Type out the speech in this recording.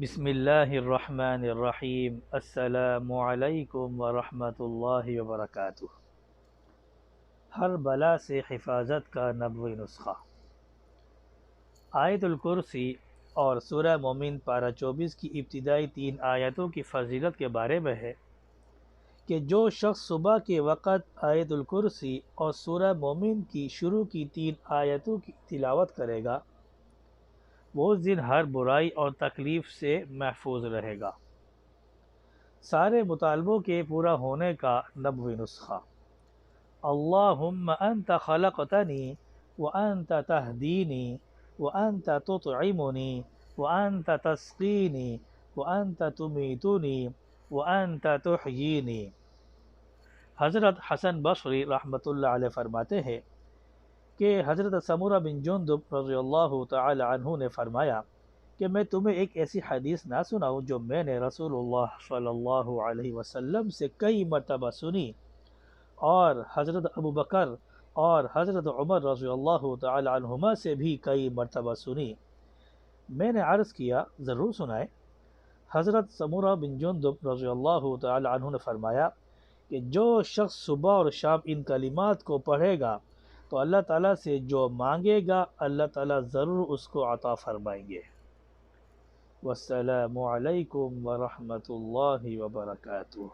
بسم اللہ الرحمن الرحیم۔ السلام علیکم ورحمۃ اللہ وبرکاتہ۔ ہر بلا سے حفاظت کا نبوی نسخہ۔ آیت الکرسی اور سورہ مومن پارہ 24 کی ابتدائی 3 آیتوں کی فضیلت کے بارے میں ہے کہ جو شخص صبح کے وقت آیت الکرسی اور سورہ مومن کی شروع کی 3 آیتوں کی تلاوت کرے گا وہ اس دن ہر برائی اور تکلیف سے محفوظ رہے گا۔ سارے مطالبوں کے پورا ہونے کا نبوی نسخہ۔ اللہم انت خلقتنی وانت تہدینی وانت تطعمنی وانت تسقینی وانت تمیتنی وانت تحیینی۔ حضرت حسن بصری رحمۃ اللہ علیہ فرماتے ہیں کہ حضرت سمرہ بن جندب رضی اللہ تعالی عنہ نے فرمایا کہ میں تمہیں ایک ایسی حدیث نہ سناؤں جو میں نے رسول اللہ صلی اللہ علیہ وسلم سے کئی مرتبہ سنی اور حضرت ابوبکر اور حضرت عمر رضی اللہ تعالی عنہما سے بھی کئی مرتبہ سنی۔ میں نے عرض کیا ضرور سنائیں۔ حضرت سمرہ بن جندب رضی اللہ تعالی عنہ نے فرمایا کہ جو شخص صبح اور شام ان کلمات کو پڑھے گا تو اللہ تعالیٰ سے جو مانگے گا اللہ تعالیٰ ضرور اس کو عطا فرمائیں گے۔ والسلام علیکم ورحمۃ اللہ وبرکاتہ۔